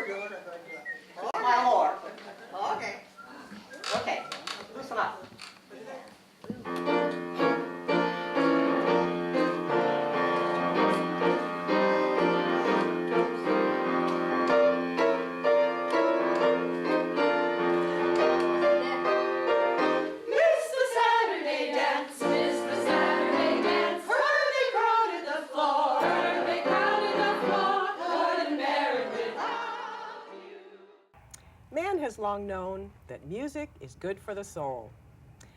My lord. Okay. Okay. Listen up. Man has long known that music is good for the soul.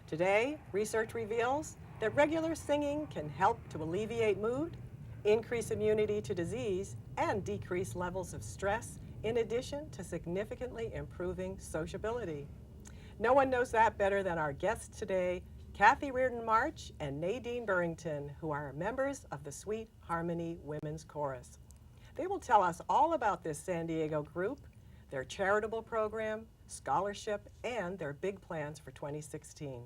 Today, research reveals that regular singing can help to alleviate mood, increase immunity to disease, and decrease levels of stress, in addition to significantly improving sociability. No one knows that better than our guests today, Kathy Reardon March and Nadine Burrington, who are members of the Sweet Harmony Women's Chorus. They will tell us all about this San Diego group, their charitable program, scholarship, and their big plans for 2016.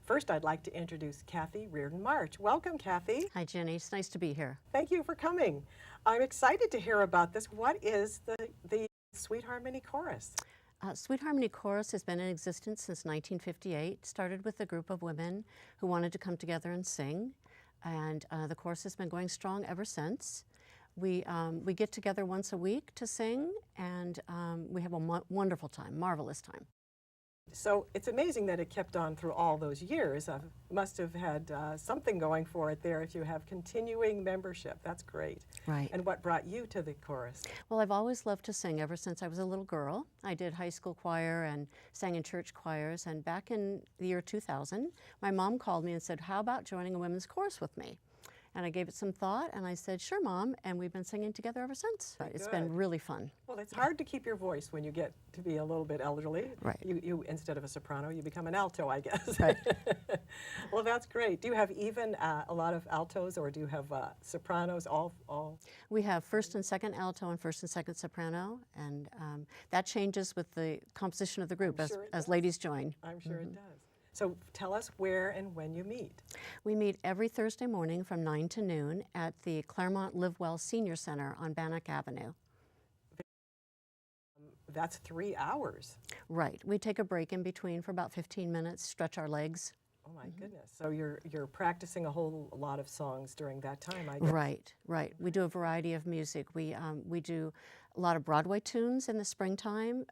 First, I'd like to introduce Kathy Reardon March. Welcome, Kathy. Hi, Jenny. It's nice to be here. Thank you for coming. I'm excited to hear about this. What is the Sweet Harmony Chorus? Sweet Harmony Chorus has been in existence since 1958. Started with a group of women who wanted to come together and sing, and the chorus has been going strong ever since. We get together once a week to sing, and we have a wonderful time, marvelous time. So it's amazing that it kept on through all those years. Must have had something going for it there if you have continuing membership. That's great. Right. And what brought you to the chorus? Well, I've always loved to sing ever since I was a little girl. I did high school choir and sang in church choirs, and back in the year 2000, my mom called me and said, "How about joining a women's chorus with me?" And I gave it some thought, and I said, "Sure, Mom," and we've been singing together ever since. It's been really fun. Well, it's hard to keep your voice when you get to be a little bit elderly. Right. You instead of a soprano, you become an alto, I guess. Right. Well, that's great. Do you have even a lot of altos, or do you have sopranos? All. We have first and second alto and first and second soprano, and that changes with the composition of the group as ladies join. I'm sure it does. So tell us where and when you meet. We meet every Thursday morning from 9 to noon at the Claremont Live Well Senior Center on Bannock Avenue. That's 3 hours. Right. We take a break in between for about 15 minutes, stretch our legs. Oh my goodness. So you're practicing a whole lot of songs during that time, I guess. Right, right. We do a variety of music. We do a lot of Broadway tunes in the springtime,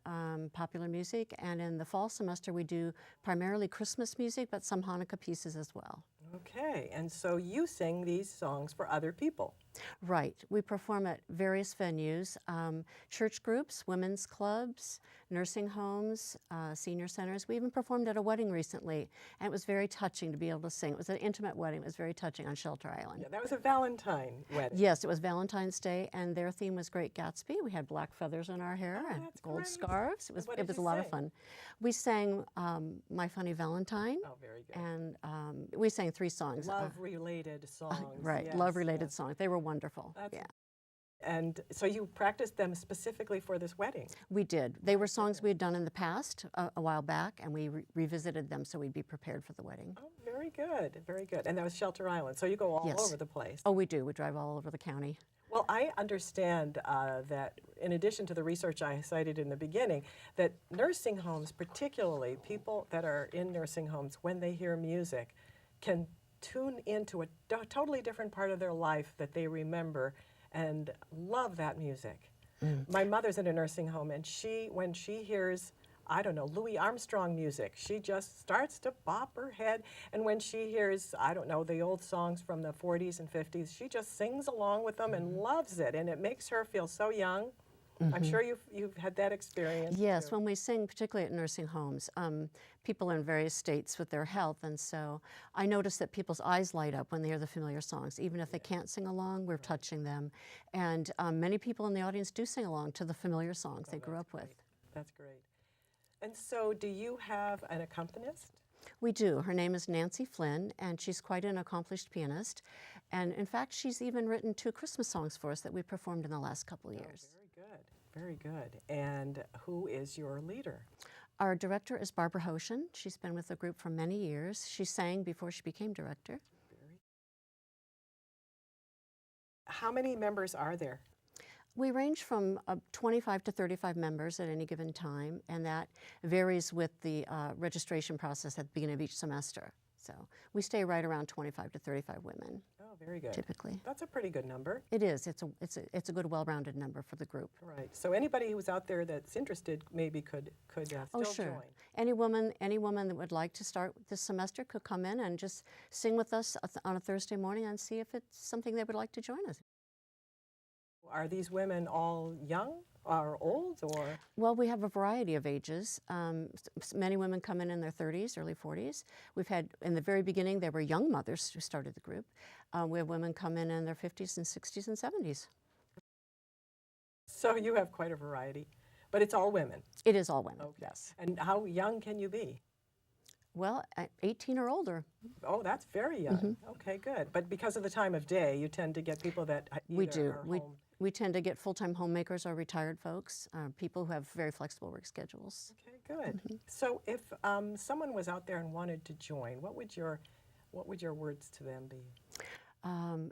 popular music, and in the fall semester we do primarily Christmas music, but some Hanukkah pieces as well. Okay, and so you sing these songs for other people. Right. We perform at various venues, church groups, women's clubs, nursing homes, senior centers. We even performed at a wedding recently, and it was very touching to be able to sing. It was an intimate wedding. It was very touching on Shelter Island. Yeah, that was a Valentine wedding. Yes, it was Valentine's Day, and their theme was Great Gatsby. We had black feathers in our hair and gold great. scarves. It What was did a you lot of sing? fun. We sang My Funny Valentine. Oh, very good. And we sang 3 songs. Love-related songs. Right, yes, love-related yes. songs. They were wonderful. That's yeah. And so you practiced them specifically for this wedding? We did. They were songs we had done in the past, a while back, and we revisited them so we'd be prepared for the wedding. Oh, very good, very good. And that was Shelter Island, so you go all Yes. over the place. Oh, we do. We drive all over the county. Well, I understand that in addition to the research I cited in the beginning, that nursing homes, particularly people that are in nursing homes, when they hear music, can tune into a totally different part of their life that they remember and love that music. My mother's in a nursing home, and when she hears, I don't know, Louis Armstrong music, she just starts to bop her head. And when she hears, I don't know, the old songs from the 40s and 50s, she just sings along with them and loves it. And it makes her feel so young. I'm sure you've had that experience. Yes, too. when we sing, particularly at nursing homes, people are in various states with their health, and so I notice that people's eyes light up when they hear the familiar songs. Even if they can't sing along, we're touching them. And many people in the audience do sing along to the familiar songs they grew up with. That's great. And so do you have an accompanist? We do. Her name is Nancy Flynn, and she's quite an accomplished pianist. And in fact, she's even written 2 Christmas songs for us that we performed in the last couple of years. Very good, very good. And who is your leader? Our director is Barbara Hoshin. She's been with the group for many years. She sang before she became director. How many members are there? We range from 25 to 35 members at any given time, and that varies with the registration process at the beginning of each semester. So we stay right around 25 to 35 women, Oh, very good. typically. That's a pretty good number. It is. It's a good, well-rounded number for the group. Right. So anybody who's out there that's interested maybe could Oh, still sure. join. Any woman that would like to start this semester could come in and just sing with us on a Thursday morning and see if it's something they would like to join us. Are these women all young or old or? Well, we have a variety of ages. Many women come in their 30s, early 40s. We've had, in the very beginning, there were young mothers who started the group. We have women come in their 50s and 60s and 70s. So you have quite a variety, but it's all women. It is all women, Okay. yes. And how young can you be? Well, 18 or older. Oh, that's very young. Mm-hmm. Okay, good. But because of the time of day, you tend to get people that We either do. are We, home. we tend to get full-time homemakers or retired folks, people who have very flexible work schedules. Okay, good. Mm-hmm. So if someone was out there and wanted to join, what would your words to them be?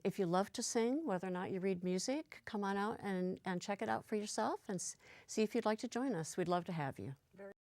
If you love to sing, whether or not you read music, come on out and check it out for yourself and see if you'd like to join us. We'd love to have you.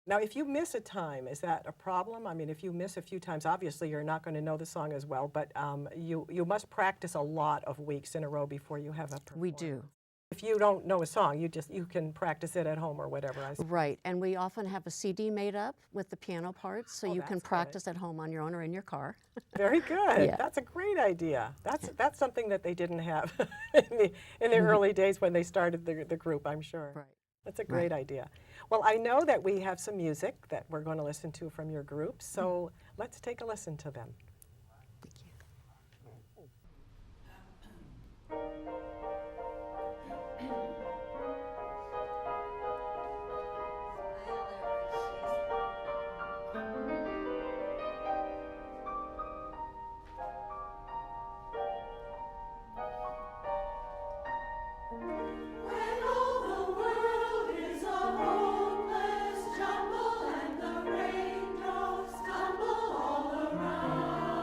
Now, if you miss a time, is that a problem? I mean, if you miss a few times, obviously you're not going to know the song as well, but you must practice a lot of weeks in a row before you have a performance. We do. If you don't know a song, you can practice it at home or whatever. I suppose. Right, and we often have a CD made up with the piano parts, so Oh, you that's can good. practice at home on your own or in your car. Very good. Yeah. That's a great idea. That's something that they didn't have in the early days when they started the group, I'm sure. Right. That's a great idea. Well, I know that we have some music that we're going to listen to from your group, so let's take a listen to them. When all the world is a hopeless jumble and the raindrops tumble all around.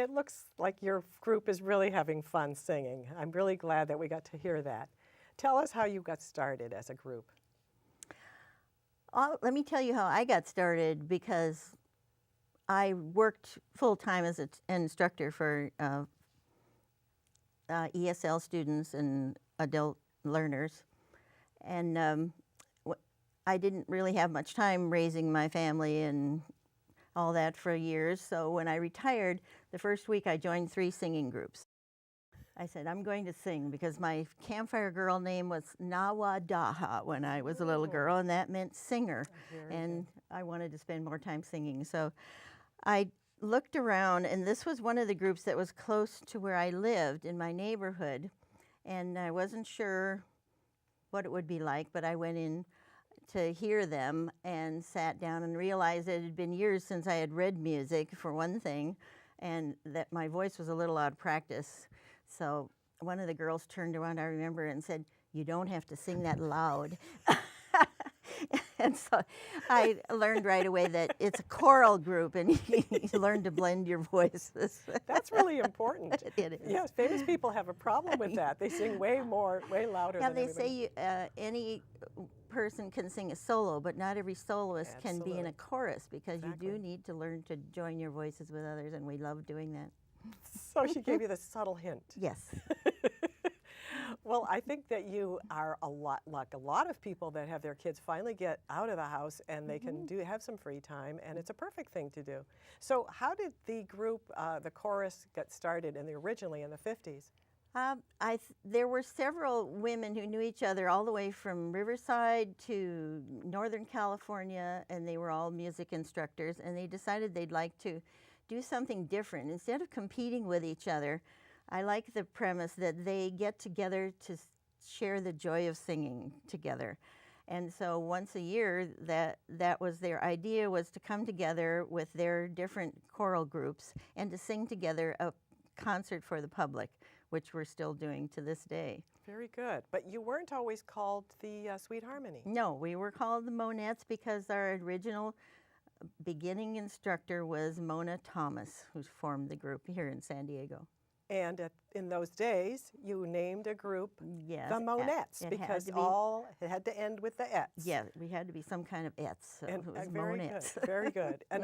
it looks like your group is really having fun singing. I'm really glad that we got to hear that. Tell us how you got started as a group. Let me tell you how I got started, because I worked full-time as an instructor for ESL students and adult learners. And I didn't really have much time raising my family and all that for years. So when I retired, the first week I joined 3 singing groups. I said, I'm going to sing, because my campfire girl name was Nawadaha when I was a little girl, and that meant singer. And I wanted to spend more time singing. So I looked around, and this was one of the groups that was close to where I lived in my neighborhood. And I wasn't sure what it would be like, but I went in to hear them and sat down and realized it had been years since I had read music, for one thing, and that my voice was a little out of practice. So one of the girls turned around, I remember, and said, "You don't have to sing that loud." And so I learned right away that it's a choral group, and you learn to blend your voices. That's really important. It is. Yes, famous people have a problem with that. They sing way louder Yeah, than they everybody. say any person can sing a solo, but not every soloist can be in Absolutely. a chorus, because you Exactly. do need to learn to join your voices with others, and we love doing that. So she gave you the subtle hint. Yes. Well, I think that you are a lot like a lot of people that have their kids finally get out of the house and they can have some free time, and it's a perfect thing to do. So how did the group, the chorus, get started originally in the 50s? There were several women who knew each other all the way from Riverside to Northern California, and they were all music instructors, and they decided they'd like to do something different. Instead of competing with each other, I like the premise that they get together to share the joy of singing together. And so once a year, that was their idea, was to come together with their different choral groups and to sing together a concert for the public, which we're still doing to this day. Very good. But you weren't always called the Sweet Harmony. No, we were called the Monettes because our original beginning instructor was Mona Thomas, who formed the group here in San Diego. And in those days, you named a group Yes, the Monettes, it had because to be- it had to end with the "ets." Yeah, we had to be some kind of ets, so And it was very Monettes. good, very good. And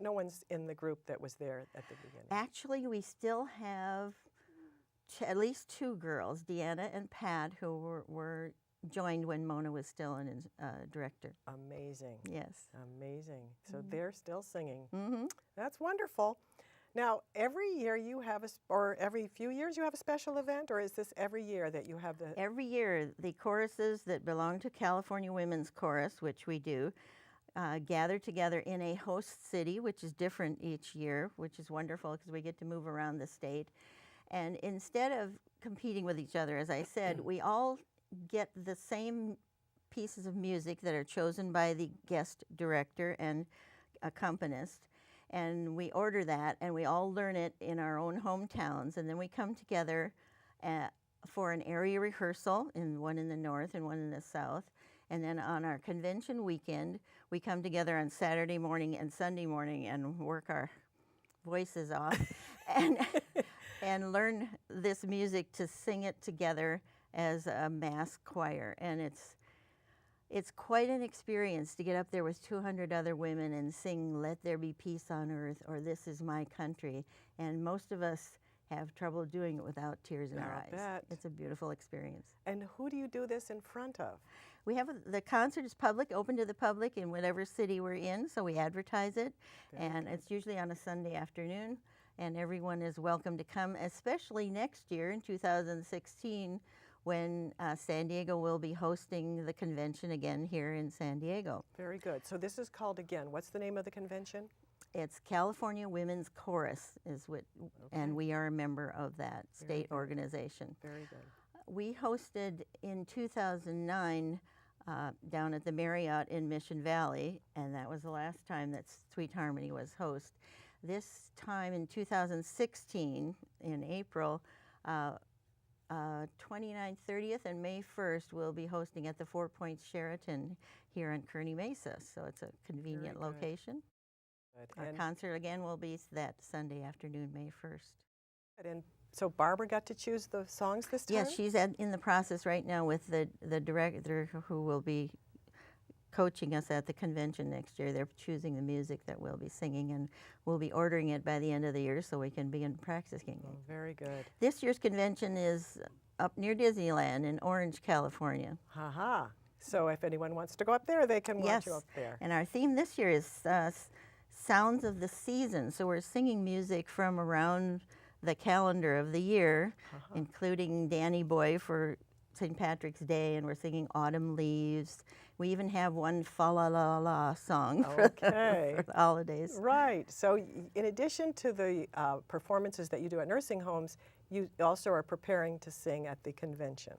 no one's in the group that was there at the beginning. Actually, we still have at least 2 girls, Deanna and Pat, who were joined when Mona was still an director. Amazing, Yes. amazing. So they're still singing. Mm-hmm. That's wonderful. Now, every year you have or every few years you have a special event, or is this every year that you have the? Every year, the choruses that belong to California Women's Chorus, which we do, gather together in a host city, which is different each year, which is wonderful because we get to move around the state. And instead of competing with each other, as I said, we all get the same pieces of music that are chosen by the guest director and accompanist. And we order that, and we all learn it in our own hometowns. And then we come together for an area rehearsal, one in the north and one in the south. And then on our convention weekend, we come together on Saturday morning and Sunday morning and work our voices off and learn this music to sing it together as a mass choir. And it's quite an experience to get up there with 200 other women and sing "Let There Be Peace on Earth" or "This Is My Country." And most of us have trouble doing it without tears in our I'll eyes. bet. It's a beautiful experience. And who do you do this in front of? We have the concert is public, open to the public in whatever city we're in, so we advertise it. And it's usually on a Sunday afternoon, and everyone is welcome to come, especially next year in 2016, when San Diego will be hosting the convention again here in San Diego. Very good. So this is called, again, what's the name of the convention? It's California Women's Chorus, and we are a member of that state organization. Very good. We hosted in 2009 down at the Marriott in Mission Valley, and that was the last time that Sweet Harmony was host. This time in 2016, in April, 29th, 30th, and May 1st, we'll be hosting at the Four Points Sheraton here on Kearny Mesa, so it's a convenient Very good. location. Good. Our And, concert again will be that Sunday afternoon, May 1st. and so Barbara got to choose the songs this time? Yes, she's in the process right now with the director who will be coaching us at the convention next year. They're choosing the music that we'll be singing, and we'll be ordering it by the end of the year so we can begin practicing Oh, it. very good. This year's convention is up near Disneyland in Orange, California. Ha. So if anyone wants to go up there, they can watch you up there. And our theme this year is Sounds of the Season. So we're singing music from around the calendar of the year, including Danny Boy for St. Patrick's Day, and we're singing Autumn Leaves. We even have one Fa La La La song for the holidays. Right. So in addition to the performances that you do at nursing homes, you also are preparing to sing at the convention.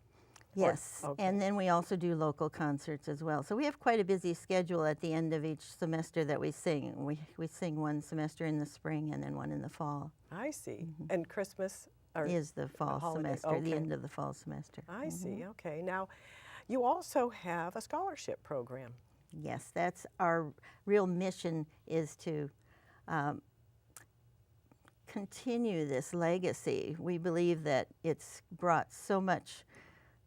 Yes, okay. and then we also do local concerts as well. So we have quite a busy schedule at the end of each semester that we sing. We sing one semester in the spring and then one in the fall. I see. And Christmas Is the fall holiday, semester, the okay. end of the fall semester. I see. Okay. Now, you also have a scholarship program. Yes, that's our real mission, is to continue this legacy. We believe that it's brought so much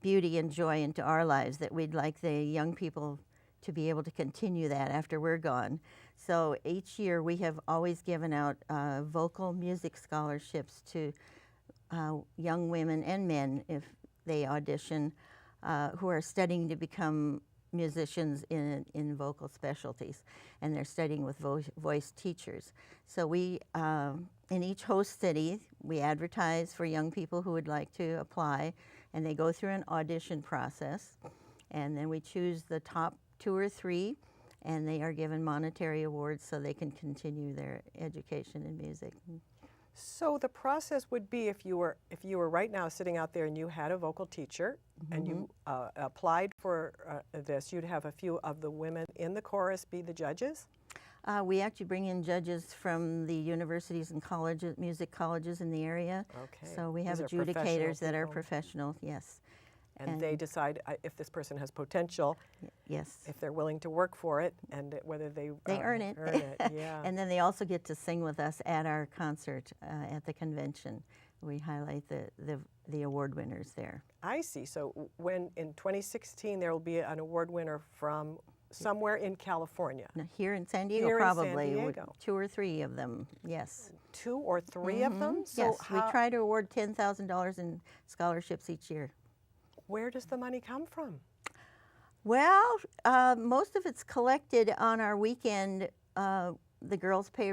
beauty and joy into our lives that we'd like the young people to be able to continue that after we're gone. So each year we have always given out vocal music scholarships to young women and men if they audition who are studying to become musicians in vocal specialties, and they're studying with voice teachers. So we, in each host city, we advertise for young people who would like to apply, and they go through an audition process, and then we choose the top 2 or 3, and they are given monetary awards so they can continue their education in music. So the process would be if you were right now sitting out there and you had a vocal teacher and you applied for this, you'd have a few of the women in the chorus be the judges? We actually bring in judges from the universities and colleges, music colleges in the area. Okay. So we have These are professional adjudicators that are people. professional, yes. And they decide if this person has potential, Yes. if they're willing to work for it, and whether they They earn it. Yeah. And then they also get to sing with us at our concert at the convention. We highlight the award winners there. I see. So when in 2016 there will be an award winner from somewhere in California. Now, here in San Diego, Here in San probably Diego. 2 or 3 of them. Yes. 2 or 3 of them? So Yes. We try to award $10,000 in scholarships each year. Where does the money come from? Well, most of it's collected on our weekend. The girls pay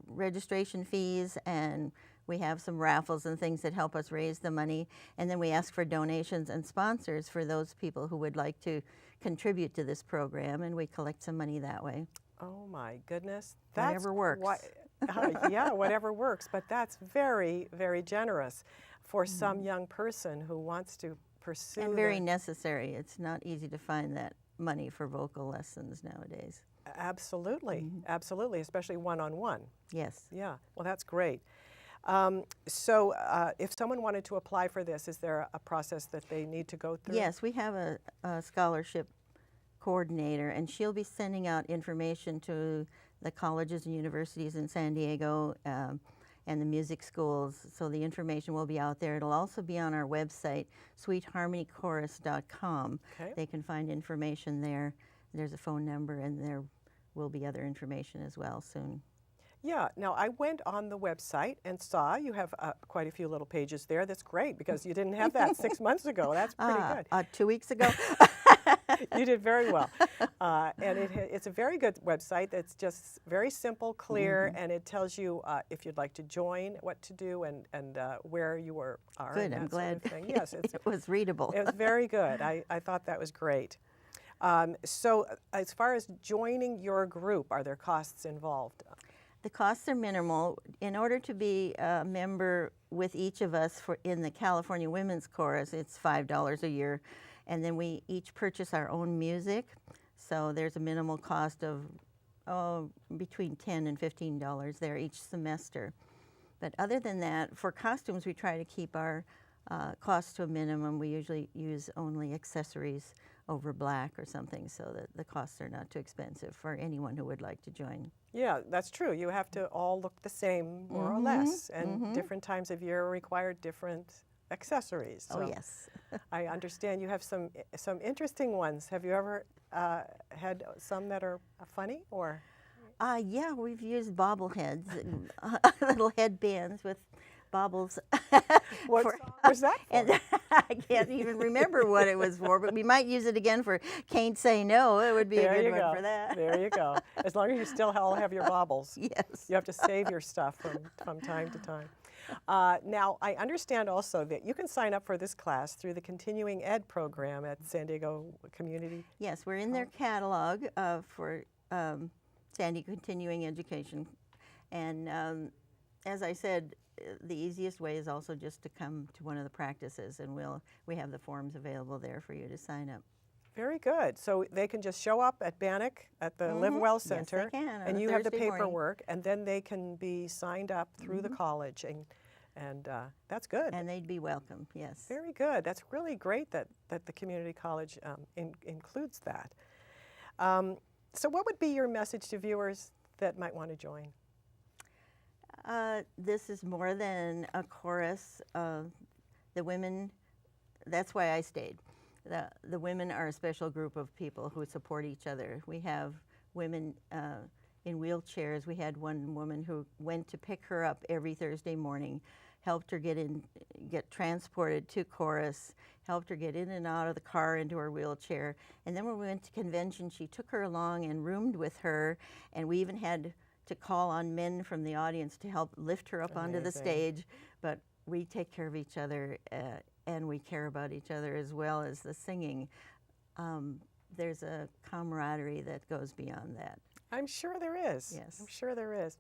registration fees, and we have some raffles and things that help us raise the money. And then we ask for donations and sponsors for those people who would like to contribute to this program, and we collect some money that way. Oh my goodness. Whatever works. Yeah, whatever works. But that's very, very generous for some young person who wants to pursue. And very necessary. It's not easy to find that money for vocal lessons nowadays. Absolutely, absolutely, especially one-on-one. Yes. Yeah, well, that's great. So if someone wanted to apply for this, is there a process that they need to go through? Yes, we have a scholarship coordinator, and she'll be sending out information to the colleges and universities in San Diego and the music schools, so the information will be out there. It'll also be on our website, sweetharmonychorus.com. Okay. They can find information there. There's a phone number, and there will be other information as well soon. Yeah, now I went on the website and saw you have quite a few little pages there. That's great because you didn't have that 6 months ago. That's pretty good. 2 weeks ago. You did very well. And it's a very good website that's just very simple, clear, and it tells you if you'd like to join, what to do, and where you are. Good, and I'm that glad sort of thing. Yes, it was readable. it was very good. I thought that was great. So as far as joining your group, are there costs involved? The costs are minimal. In order to be a member with each of us in the California Women's Chorus, it's $5 a year. And then we each purchase our own music. So there's a minimal cost of between $10 and $15 there each semester. But other than that, for costumes, we try to keep our costs to a minimum. We usually use only accessories over black or something, so that the costs are not too expensive for anyone who would like to join. Yeah, that's true. You have to all look the same, more or less, and different times of year require different accessories. Oh So yes. I understand you have some interesting ones. Have you ever had some that are funny or? Yeah, we've used bobbleheads, little headbands with bobbles. What for- song was that for? And I can't even remember what it was for, but we might use it again for Can't Say No. It would be There a you good go. one for that. There you go. As long as you still all have your baubles. Yes. You have to save your stuff from time to time. Now, I understand also that you can sign up for this class through the Continuing Ed program at San Diego Community. Yes, we're in their catalog for San Diego Continuing Education. And as I said, the easiest way is also just to come to one of the practices, and we have the forms available there for you to sign up. Very good. So they can just show up at Bannock at the Live Well Yes, they Center, can, on and a you have the Thursday morning. paperwork, and then they can be signed up through the college, and that's good. And they'd be welcome, yes. Very good. That's really great that the community college includes that. So what would be your message to viewers that might want to join? This is more than a chorus. The women, that's why I stayed. The women are a special group of people who support each other. We have women in wheelchairs. We had one woman who went to pick her up every Thursday morning, helped her get transported to chorus, helped her get in and out of the car into her wheelchair. And then when we went to convention, she took her along and roomed with her, and we even had to call on men from the audience to help lift her up onto the Amazing. stage. But we take care of each other, and we care about each other as well as the singing. There's a camaraderie that goes beyond that. I'm sure there is. Yes. I'm sure there is.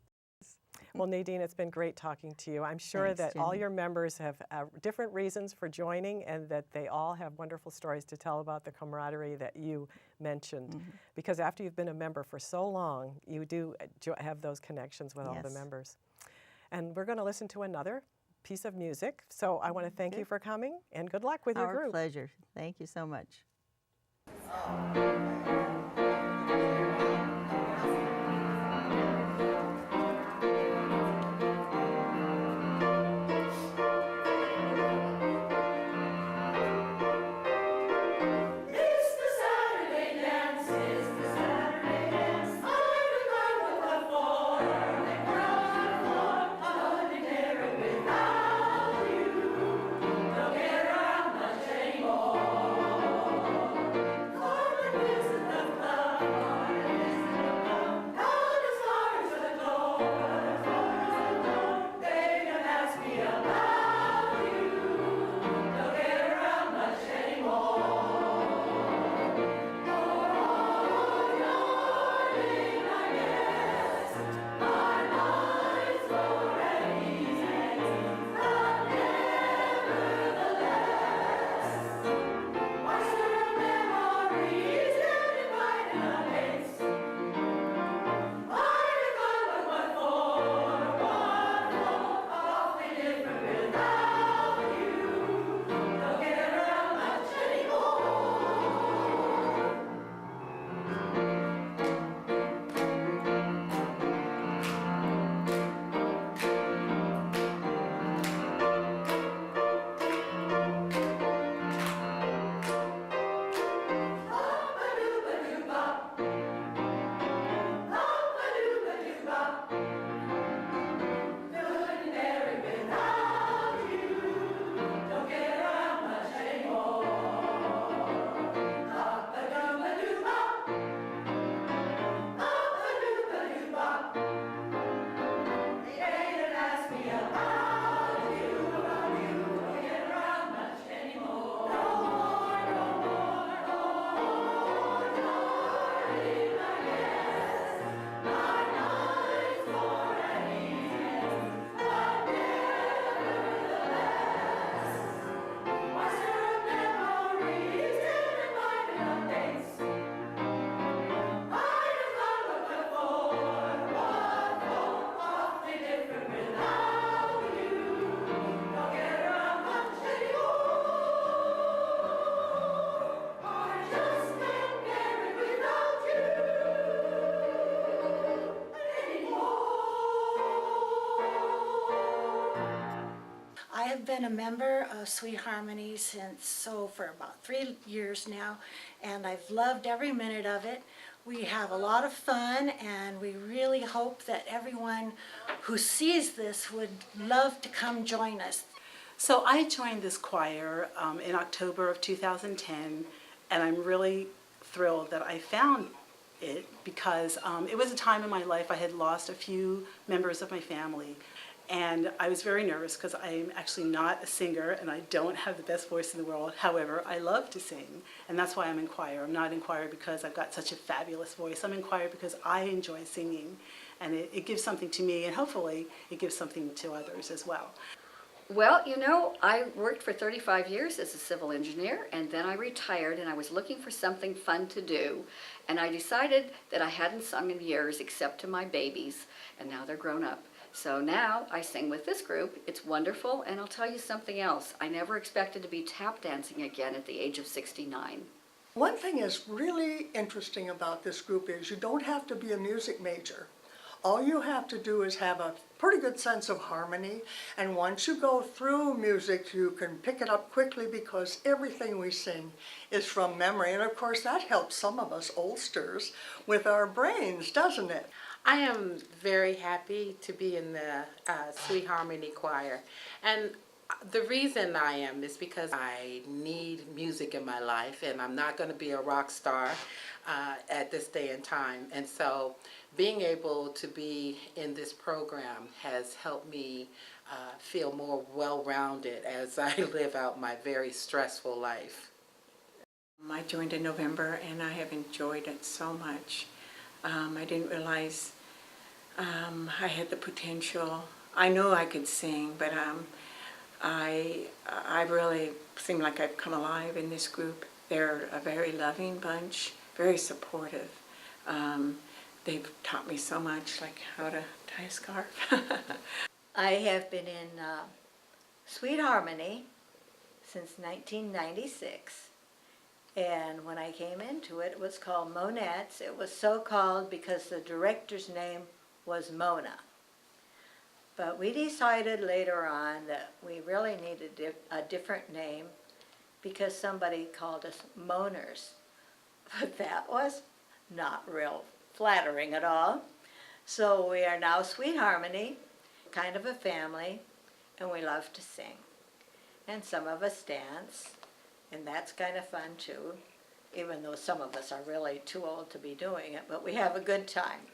Well, Nadine, it's been great talking to you. I'm sure Thanks, that all Jenny. your members have different reasons for joining, and that they all have wonderful stories to tell about the camaraderie that you mentioned. Because after you've been a member for so long, you do have those connections with all the Yes. members. And we're going to listen to another piece of music. So I want to thank you for coming, and good luck with your Our group. pleasure. Thank you so much. It's the Saturday dance, it's the Saturday dance. I remember what for they brought for a ordinary without you. Don't get around much anymore. For the music of love, been a member of Sweet Harmony for about 3 years now, and I've loved every minute of it. We have a lot of fun, and we really hope that everyone who sees this would love to come join us. So I joined this choir in October of 2010, and I'm really thrilled that I found it because it was a time in my life I had lost a few members of my family. And I was very nervous because I'm actually not a singer and I don't have the best voice in the world. However, I love to sing, and that's why I'm in choir. I'm not in choir because I've got such a fabulous voice. I'm in choir because I enjoy singing, and it gives something to me, and hopefully it gives something to others as well. Well, you know, I worked for 35 years as a civil engineer, and then I retired, and I was looking for something fun to do. And I decided that I hadn't sung in years except to my babies, and now they're grown up. So now I sing with this group. It's wonderful, and I'll tell you something else. I never expected to be tap dancing again at the age of 69. One thing is really interesting about this group is you don't have to be a music major. All you have to do is have a pretty good sense of harmony, and once you go through music, you can pick it up quickly because everything we sing is from memory, and of course that helps some of us oldsters with our brains, doesn't it? I am very happy to be in the Sweet Harmony Choir, and the reason I am is because I need music in my life, and I'm not going to be a rock star at this day and time. And so being able to be in this program has helped me feel more well-rounded as I live out my very stressful life. I joined in November, and I have enjoyed it so much. I didn't realize I had the potential. I know I could sing, but I really seem like I've come alive in this group. They're a very loving bunch, very supportive. They've taught me so much, like how to tie a scarf. I have been in Sweet Harmony since 1996. And when I came into it, it was called Monettes. It was so called because the director's name was Mona. But we decided later on that we really needed a different name because somebody called us Moaners. But that was not real flattering at all. So we are now Sweet Harmony, kind of a family, and we love to sing. And some of us dance, and that's kind of fun too, even though some of us are really too old to be doing it, but we have a good time.